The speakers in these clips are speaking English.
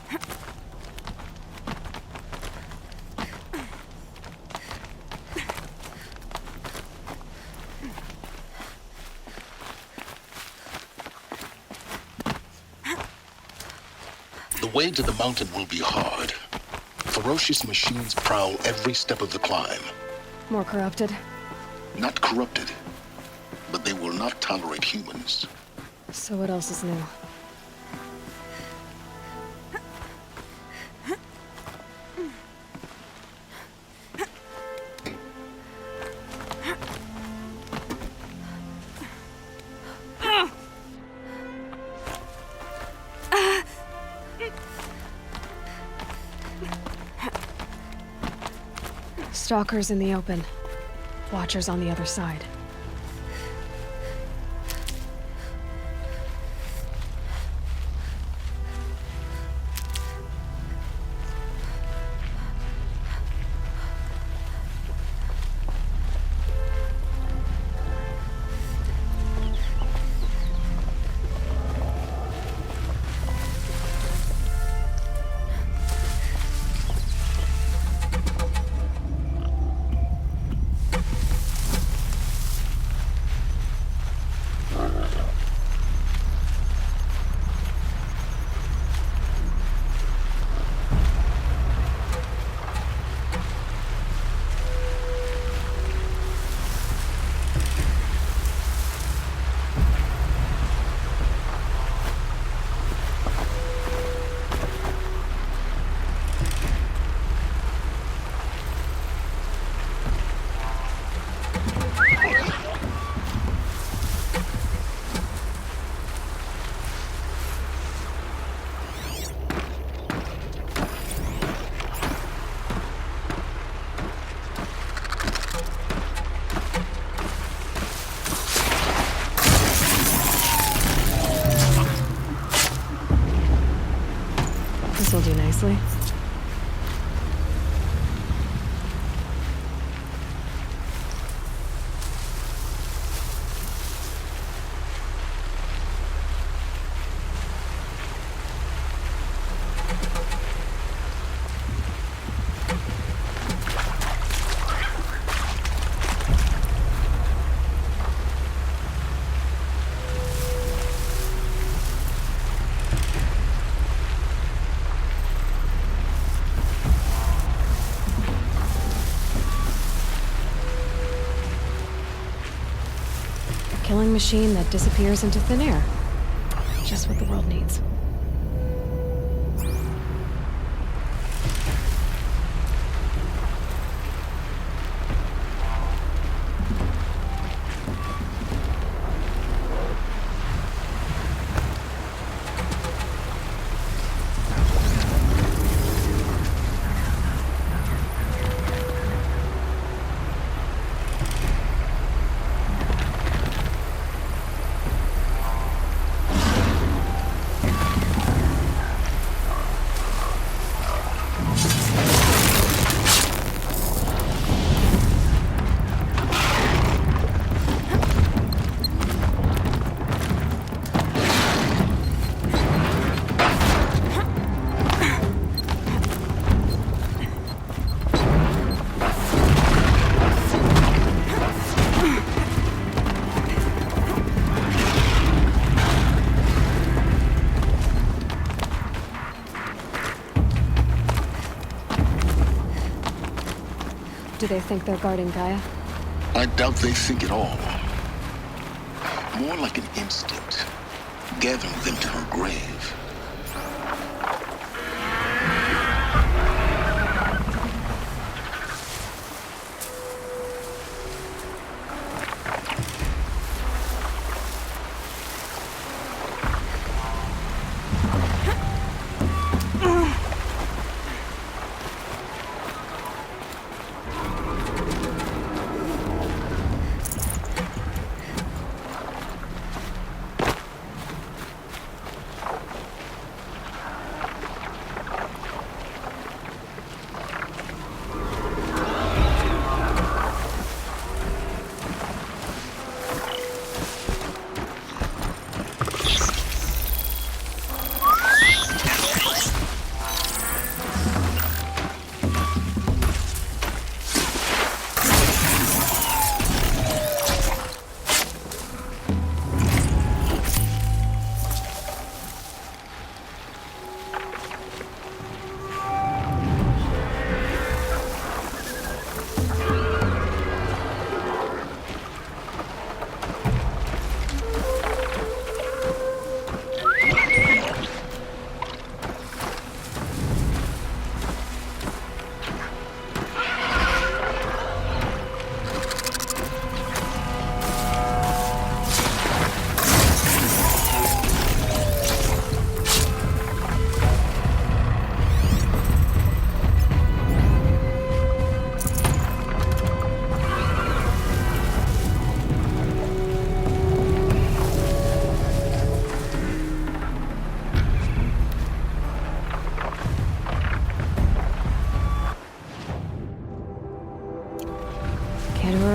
The way to the mountain will be hard. Ferocious machines prowl every step of the climb. More corrupted? Not corrupted, but they will not tolerate humans. So what else is new? Stalkers in the open. Watchers on the other side. This'll do nicely. Killing machine that disappears into thin air. Just what the world needs. Do they think they're guarding Gaia? I doubt they think at all. More like an instinct, gathering them to her grave.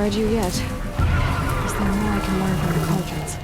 discourage you yet. Is there more I can learn from the cauldrons?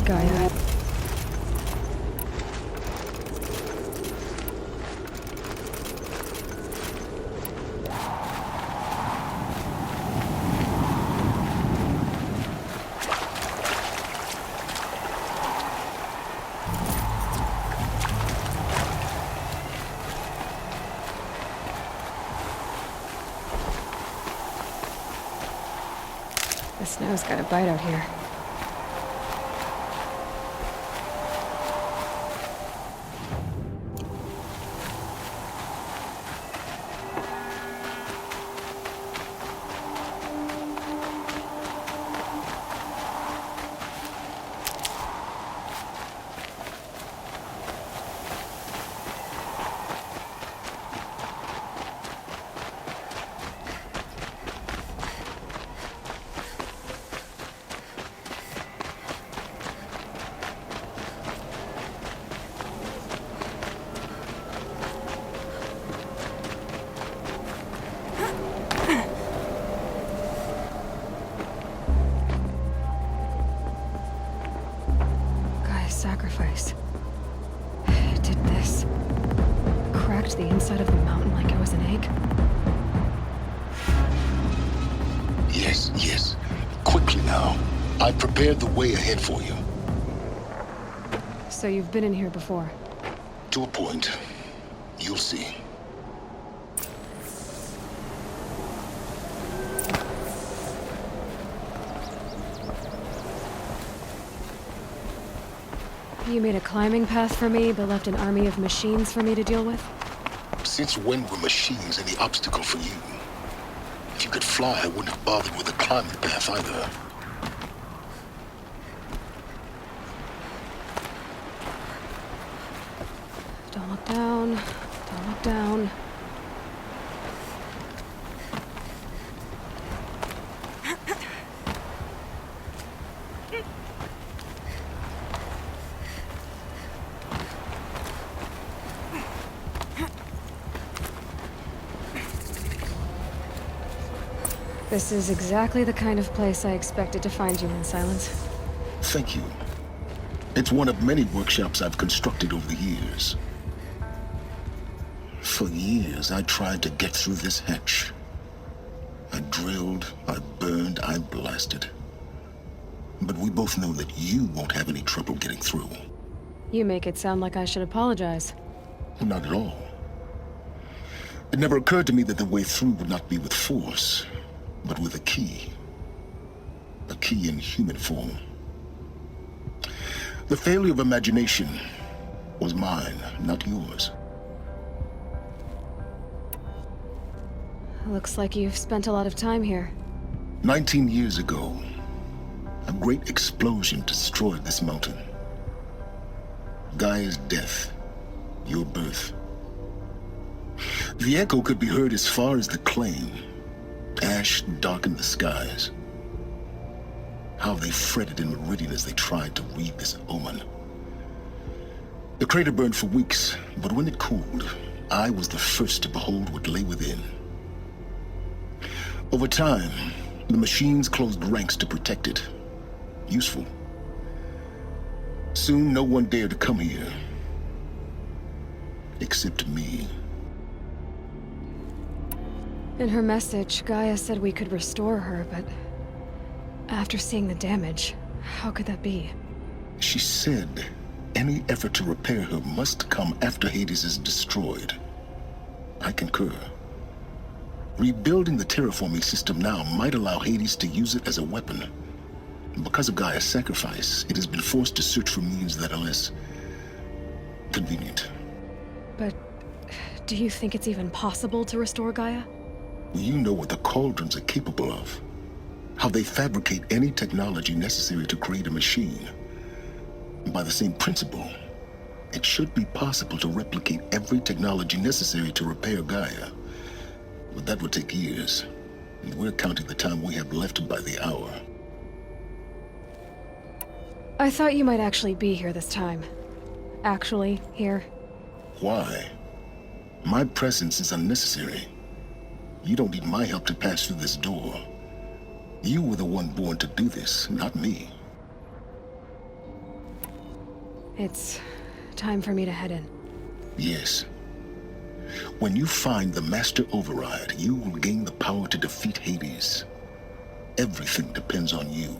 Gaia. The snow's got a bite out here. Sacrifice. It did this. Cracked the inside of the mountain like it was an egg. Yes, yes. Quickly now. I've prepared the way ahead for you. So you've been in here before? To a point. You'll see. You made a climbing path for me, but left an army of machines for me to deal with? Since when were machines any obstacle for you? If you could fly, I wouldn't have bothered with a climbing path either. Don't look down. Don't look down. This is exactly the kind of place I expected to find you in, Silence. Thank you. It's one of many workshops I've constructed over the years. For years, I tried to get through this hatch. I drilled, I burned, I blasted. But we both know that you won't have any trouble getting through. You make it sound like I should apologize. Not at all. It never occurred to me that the way through would not be with force, but with a key. A key in human form. The failure of imagination was mine, not yours. Looks like you've spent a lot of time here. 19 years ago, a great explosion destroyed this mountain. Gaia's death, your birth. The echo could be heard as far as the claim. Ash darkened the skies. How they fretted in Meridian as they tried to read this omen. The crater burned for weeks, but when it cooled, I was the first to behold what lay within. Over time, the machines closed ranks to protect it. Useful. Soon, no one dared to come here. Except me. In her message, Gaia said we could restore her, but after seeing the damage, how could that be? She said any effort to repair her must come after Hades is destroyed. I concur. Rebuilding the terraforming system now might allow Hades to use it as a weapon. Because of Gaia's sacrifice, it has been forced to search for means that are less convenient. But do you think it's even possible to restore Gaia? You know what the Cauldrons are capable of. How they fabricate any technology necessary to create a machine. By the same principle, it should be possible to replicate every technology necessary to repair Gaia. But that would take years, and we're counting the time we have left by the hour. I thought you might actually be here this time. Actually, here. Why? My presence is unnecessary. You don't need my help to pass through this door. You were the one born to do this, not me. It's time for me to head in. Yes. When you find the Master Override, you will gain the power to defeat Hades. Everything depends on you.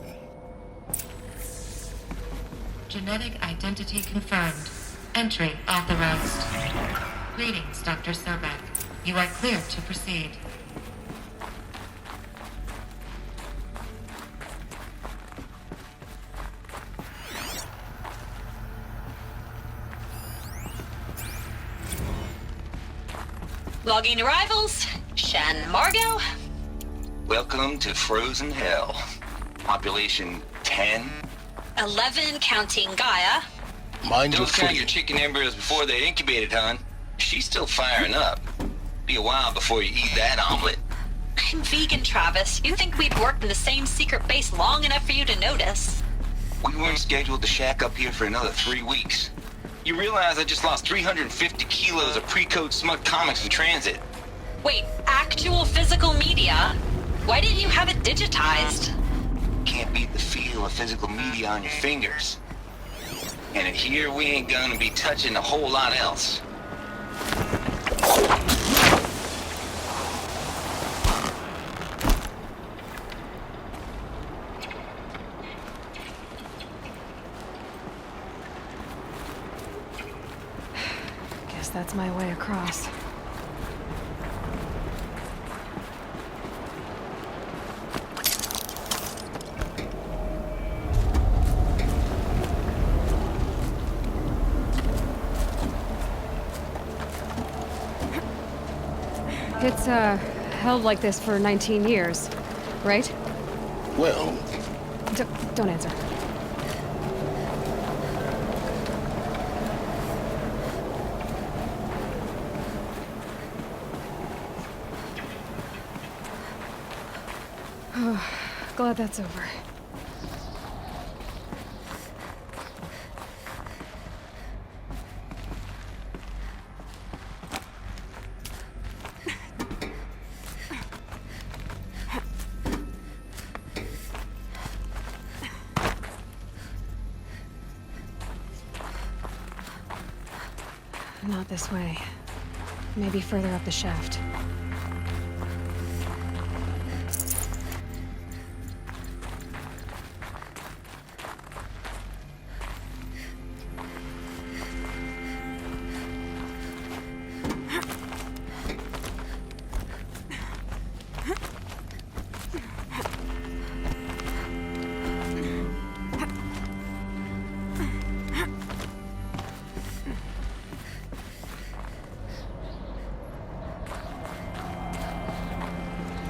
Genetic identity confirmed. Entry authorized. Greetings, Dr. Sobek. You are cleared to proceed. Logging arrivals. Shan Margot. Welcome to Frozen Hell. Population 10. 11 counting Gaia. Mind your Don't count footing. your chicken embryos before they're incubated, hon. She's still firing up. Be a while before you eat that omelet. I'm vegan, Travis. You think we'd worked in the same secret base long enough for you to notice? We weren't scheduled to shack up here for another 3 weeks. You realize I just lost 350 kilos of pre-code smut comics in transit. Wait, actual physical media? Why didn't you have it digitized? Can't beat the feel of physical media on your fingers. And here we ain't gonna be touching a whole lot else. Guess that's my way across. It's, held like this for 19 years, right? Well, Don't answer. Glad that's over. Not this way. Maybe further up the shaft.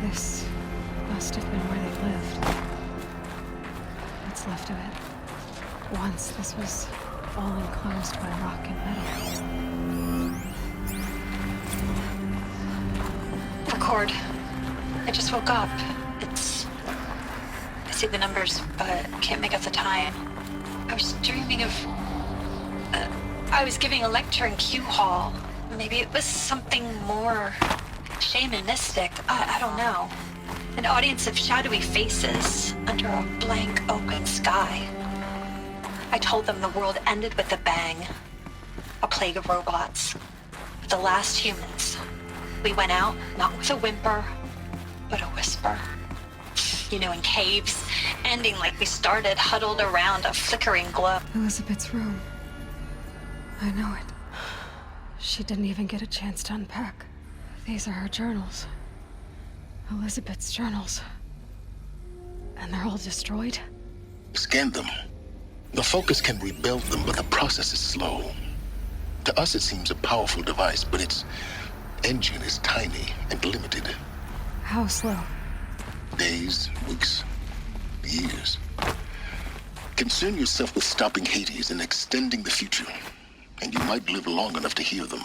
This must have been where they lived. What's left of it. Once this was all enclosed by rock and metal. Record. I just woke up. I see the numbers, but can't make out the time. I was dreaming of... I was giving a lecture in Q Hall. Maybe it was something more shamanistic. I don't know. An audience of shadowy faces under a blank open sky. I told them the world ended with a bang. A plague of robots. The last humans. We went out, not with a whimper, but a whisper. You know, in caves, ending like we started, huddled around a flickering glow. Elizabeth's room. I know it. She didn't even get a chance to unpack. These are her journals. Elizabeth's journals. And they're all destroyed? scan them. The Focus can rebuild them, but the process is slow. To us, it seems a powerful device, but its engine is tiny and limited. How slow? Days, weeks, years. Concern yourself with stopping Hades and extending the future, and you might live long enough to hear them.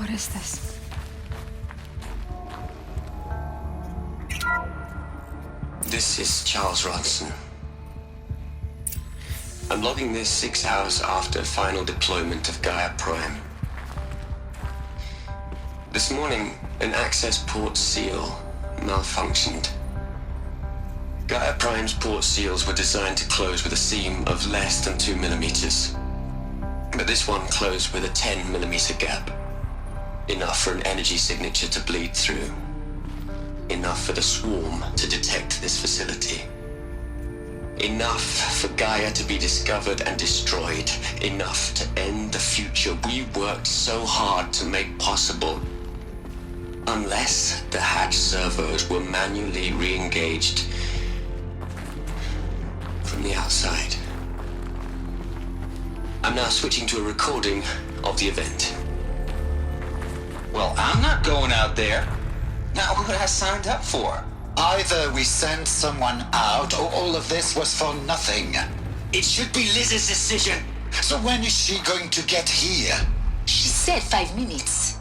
What is this? This is Charles Ronson. I'm logging this 6 hours after final deployment of Gaia Prime. This morning, an access port seal malfunctioned. Gaia Prime's port seals were designed to close with a seam of less than 2 millimeters. But this one closed with a 10 millimeter gap. Enough for an energy signature to bleed through. Enough for the swarm to detect this facility. Enough for Gaia to be discovered and destroyed. Enough to end the future we worked so hard to make possible. Unless the hatch servos were manually re-engaged from the outside. I'm now switching to a recording of the event. Well, I'm not going out there. Not what I signed up for. Either we send someone out, or all of this was for nothing. It should be Liz's decision. So when is she going to get here? She said 5 minutes.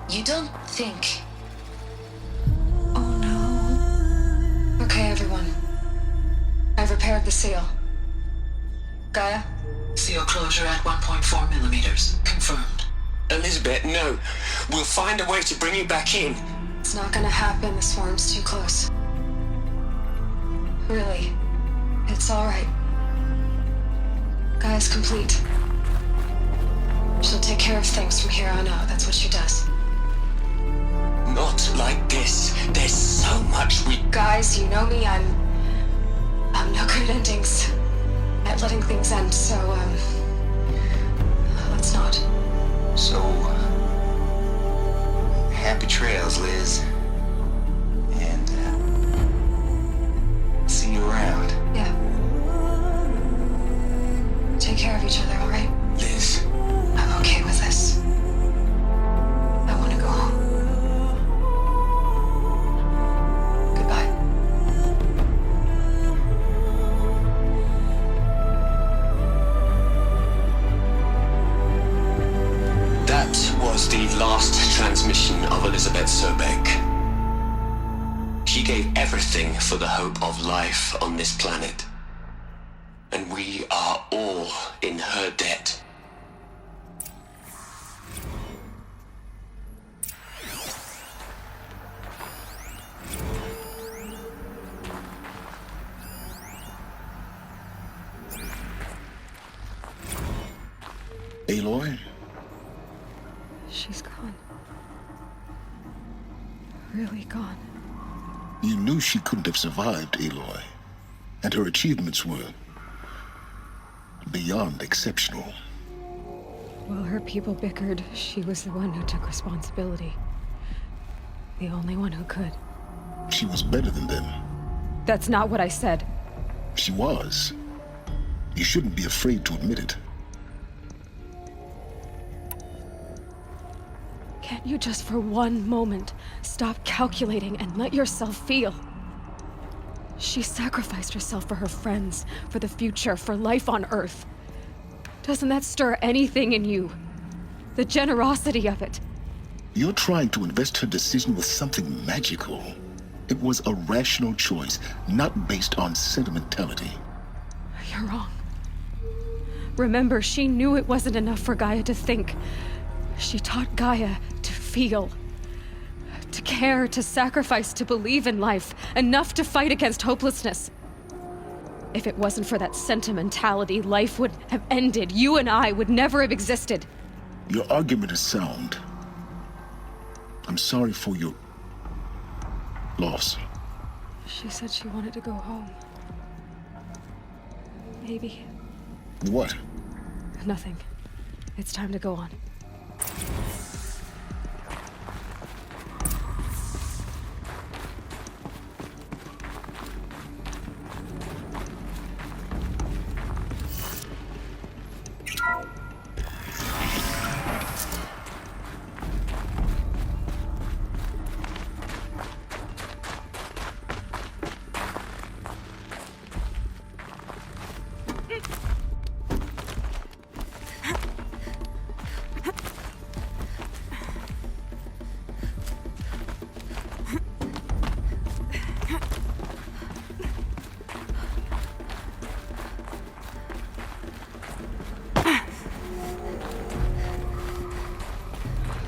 You don't think... Oh no. Okay, everyone. I've repaired the seal. Gaia? Seal closure at 1.4 millimeters. Confirmed. Elizabeth, no. We'll find a way to bring you back in. It's not gonna happen. The swarm's too close. Really. It's alright. Gaia's complete. She'll take care of things from here on out. That's what she does. Not like this. There's so much we... Guys, you know me. I'm no good at endings. At letting things end, so, let's not. So, happy trails, Liz. And, see you around. Yeah. Take care of each other, alright? Liz, I'm okay with this. I want to go home. Goodbye. that was the last transmission of Elizabeth Sobek. She gave everything for the hope of life on this planet. And we are all in her debt. Aloy? She's gone. Really gone. You knew she couldn't have survived, Aloy. And her achievements were beyond exceptional. While her people bickered, she was the one who took responsibility. The only one who could. She was better than them. That's not what I said. She was. You shouldn't be afraid to admit it. Can't you just for one moment stop calculating and let yourself feel? She sacrificed herself for her friends, for the future, for life on Earth. Doesn't that stir anything in you? The generosity of it. You're trying to invest her decision with something magical. It was a rational choice, not based on sentimentality. You're wrong. Remember, she knew it wasn't enough for Gaia to think. She taught Gaia to feel. To care, to sacrifice, to believe in life. Enough to fight against hopelessness. If it wasn't for that sentimentality, life would have ended. You and I would never have existed. Your argument is sound. I'm sorry for your loss. She said she wanted to go home. Maybe. What? Nothing. It's time to go on.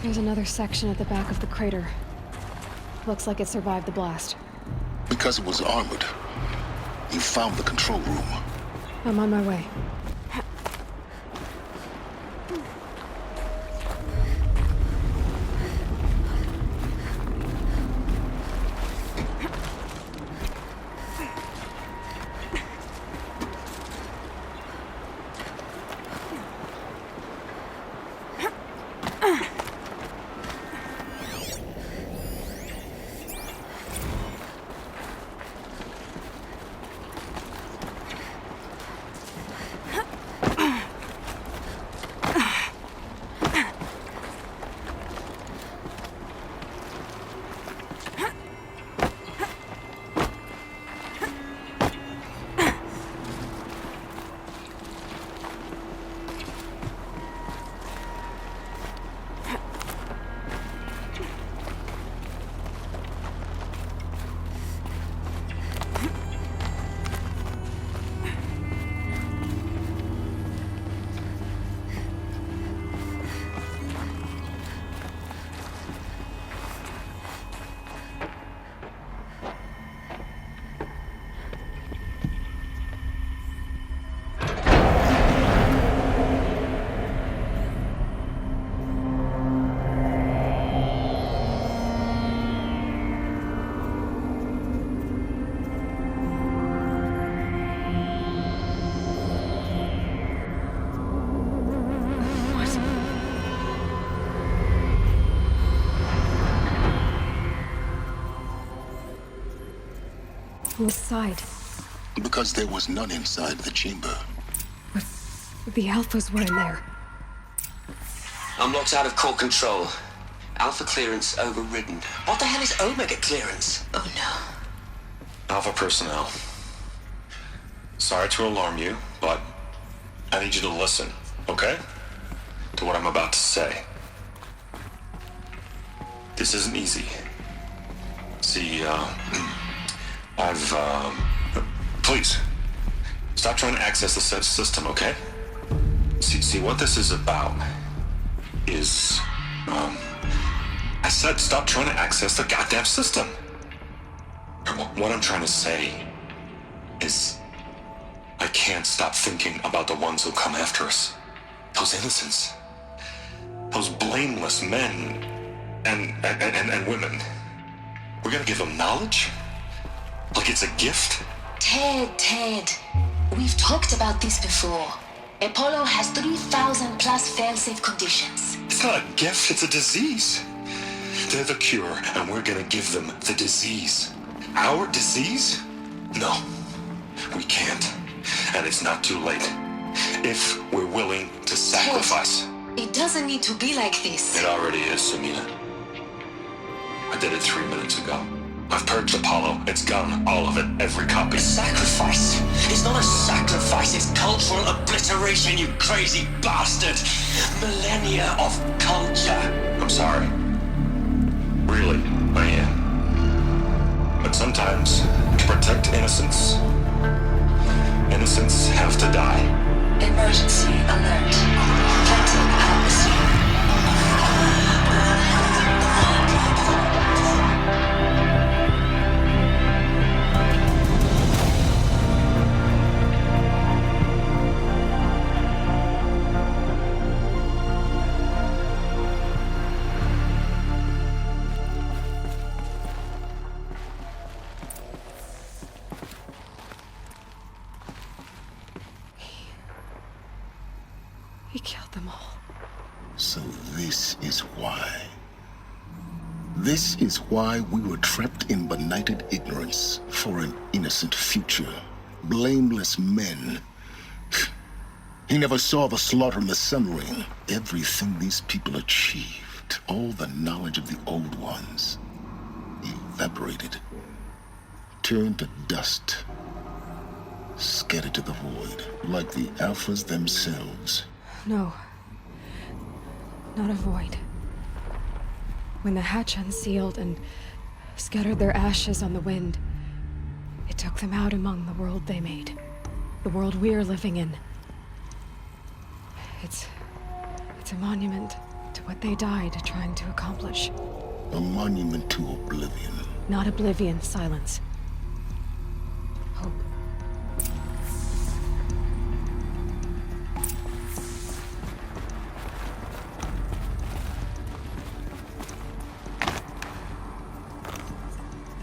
There's another section at the back of the crater. Looks like it survived the blast. Because it was armored, you found the control room. I'm on my way. Whose side? Because there was none inside the chamber. The Alphas were in there. I'm locked out of core control. Alpha clearance overridden. What the hell is Omega clearance? Oh no. Alpha personnel. Sorry to alarm you, but I need you to listen, okay? To what I'm about to say. This isn't easy. See, please, stop trying to access the system, okay? See, what this is about is, I said stop trying to access the goddamn system. What I'm trying to say is, I can't stop thinking about the ones who come after us. Those innocents. Those blameless men and women. We're gonna give them knowledge? Like it's a gift? Ted. We've talked about this before. Apollo has 3,000 plus fail-safe conditions. It's not a gift, it's a disease. They're the cure, and we're gonna give them the disease. Our disease? No, we can't. And it's not too late. If we're willing to sacrifice. Ted, it doesn't need to be like this. It already is, Samina. I did it 3 minutes ago. I've purged Apollo. It's gone. All of it. Every copy. Sacrifice? It's not a sacrifice. It's cultural obliteration, you crazy bastard. Millennia of culture. I'm sorry. Really, I am. But sometimes, to protect innocence, innocents have to die. Emergency alert. Detecting atmosphere. He killed them all. So this is why. This is why we were trapped in benighted ignorance for an innocent future. Blameless men. He never saw the slaughter in the Sun Ring. Everything these people achieved, all the knowledge of the old ones, evaporated, turned to dust, scattered to the void, like the Alphas themselves. No. Not a void. When the hatch unsealed and scattered their ashes on the wind, it took them out among the world they made. The world we're living in. It's a monument to what they died trying to accomplish. A monument to oblivion. Not oblivion, Silence. Hope.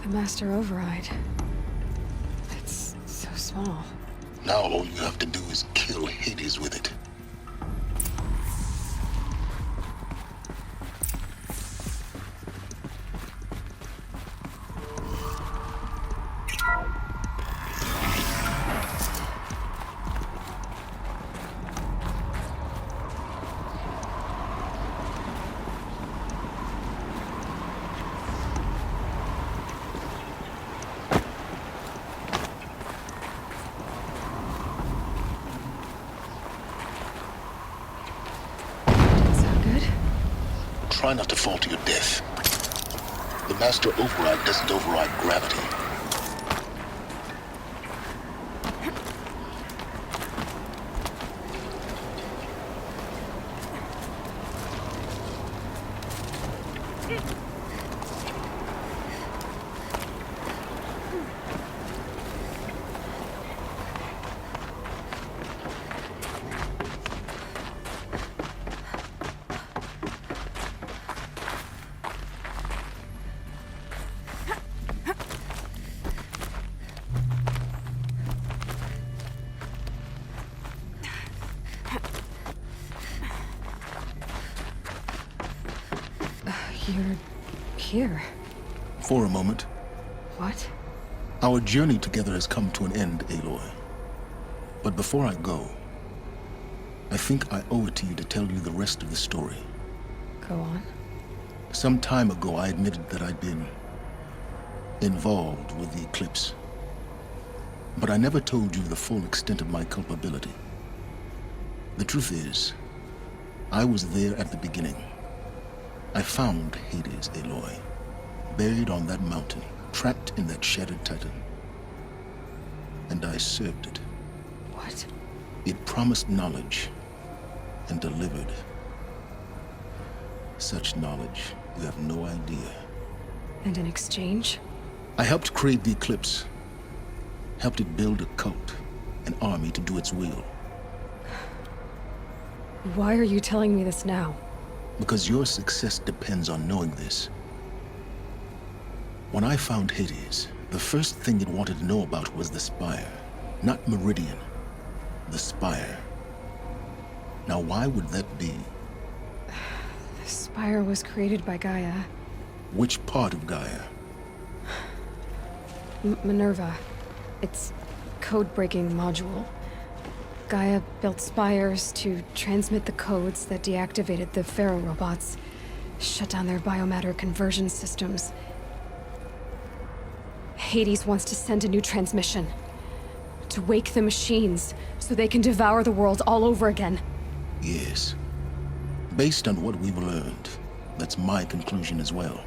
The Master Override. It's so small. Now all you have to do is kill Hades with it. Sound good? Try not to fall to your death. The Master Override doesn't override gravity. You're here. For a moment, What? our journey together has come to an end, Aloy. But before I go, I think I owe it to you to tell you the rest of the story. Go on. Some time ago, I admitted that I'd been involved with the Eclipse. But I never told you the full extent of my culpability. The truth is, I was there at the beginning. I found Hades, Aloy, buried on that mountain, trapped in that shattered titan. And I served it. What? It promised knowledge and delivered. Such knowledge, you have no idea. And in exchange? I helped create the Eclipse. Helped it build a cult, an army to do its will. Why are you telling me this now? Because your success depends on knowing this. When I found Hades, the first thing it wanted to know about was the Spire. Not Meridian. The Spire. Now why would that be? The Spire was created by Gaia. Which part of Gaia? Minerva. Its code-breaking module. Gaia built spires to transmit the codes that deactivated the Pharaoh robots, shut down their biomatter conversion systems. Hades wants to send a new transmission. To wake the machines, so they can devour the world all over again. Yes. Based on what we've learned, that's my conclusion as well.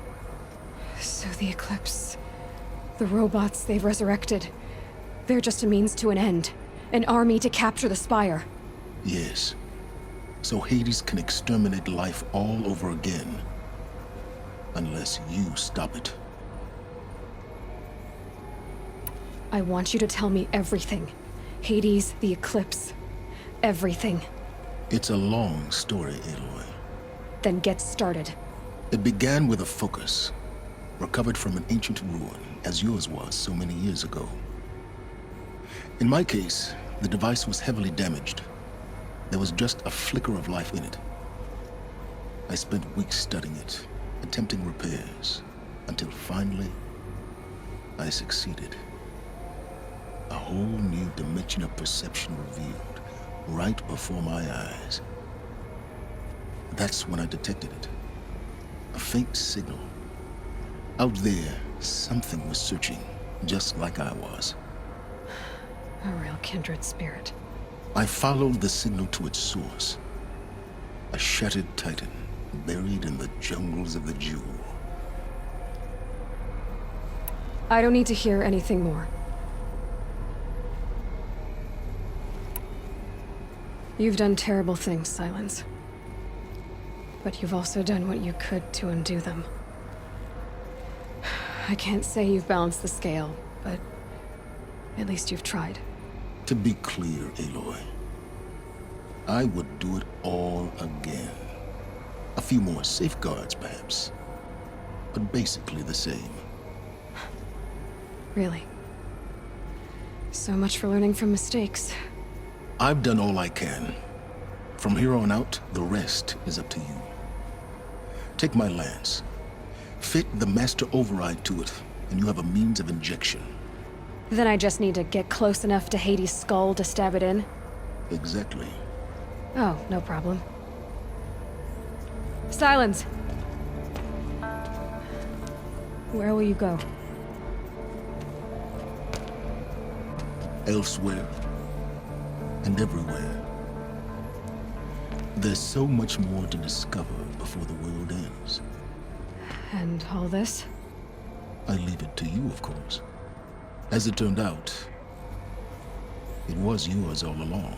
So the Eclipse... the robots they've resurrected... they're just a means to an end. An army to capture the Spire. Yes. So Hades can exterminate life all over again. Unless you stop it. I want you to tell me everything. Hades, the Eclipse. Everything. It's a long story, Aloy. Then get started. It began with a focus, recovered from an ancient ruin, as yours was so many years ago. In my case, the device was heavily damaged. There was just a flicker of life in it. I spent weeks studying it, attempting repairs, until finally, I succeeded. A whole new dimension of perception revealed, right before my eyes. That's when I detected it. A faint signal. Out there, something was searching, just like I was. A real kindred spirit. I followed the signal to its source. A shattered titan, buried in the jungles of the Jewel. I don't need to hear anything more. You've done terrible things, Silence. but you've also done what you could to undo them. I can't say you've balanced the scale, but at least you've tried. To be clear, Aloy, I would do it all again. A few more safeguards, perhaps, but basically the same. Really? So much for learning from mistakes. I've done all I can. From here on out, the rest is up to you. Take my lance. Fit the master override to it, and you have a means of injection. Then I just need to get close enough to Hades' skull to stab it in? Exactly. Oh, no problem. Silence! Where will you go? Elsewhere and everywhere. There's so much more to discover before the world ends. And all this? I leave it to you, of course. As it turned out, it was yours all along.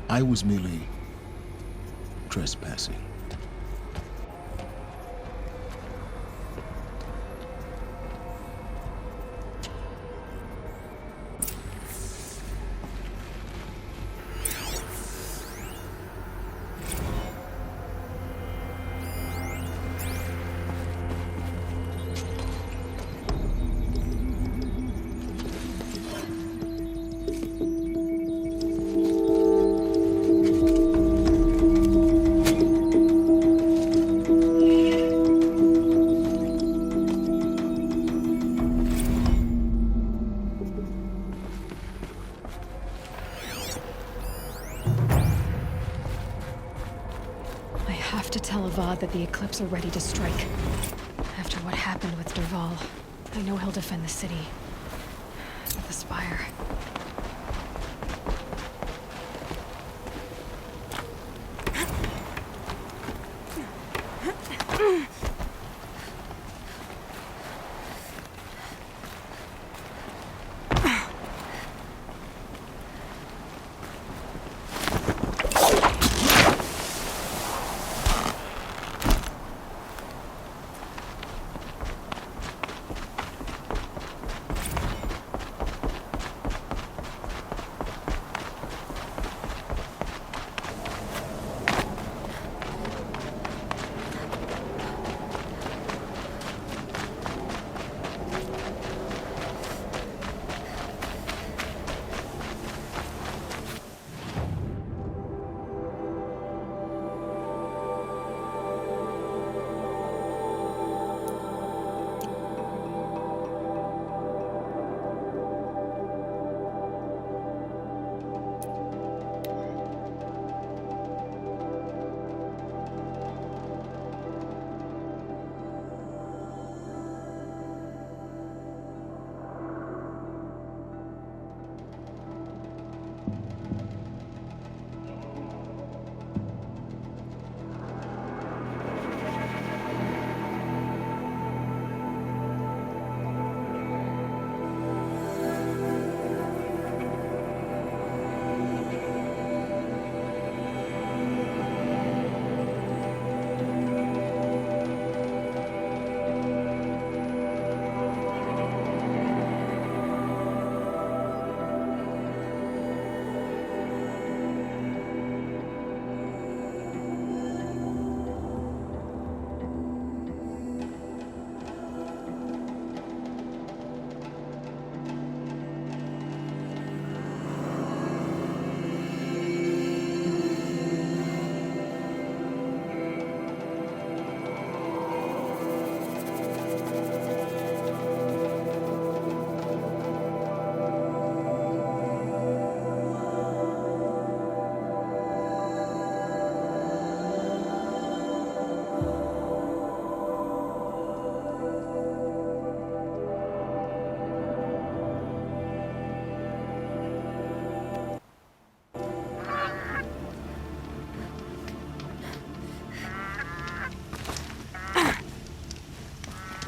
I was merely trespassing. I have to tell Avad that the Eclipse are ready to strike. After what happened with Dervahl, I know he'll defend the city. With the Spire.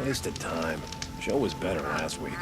Wasted time. Show was better last week.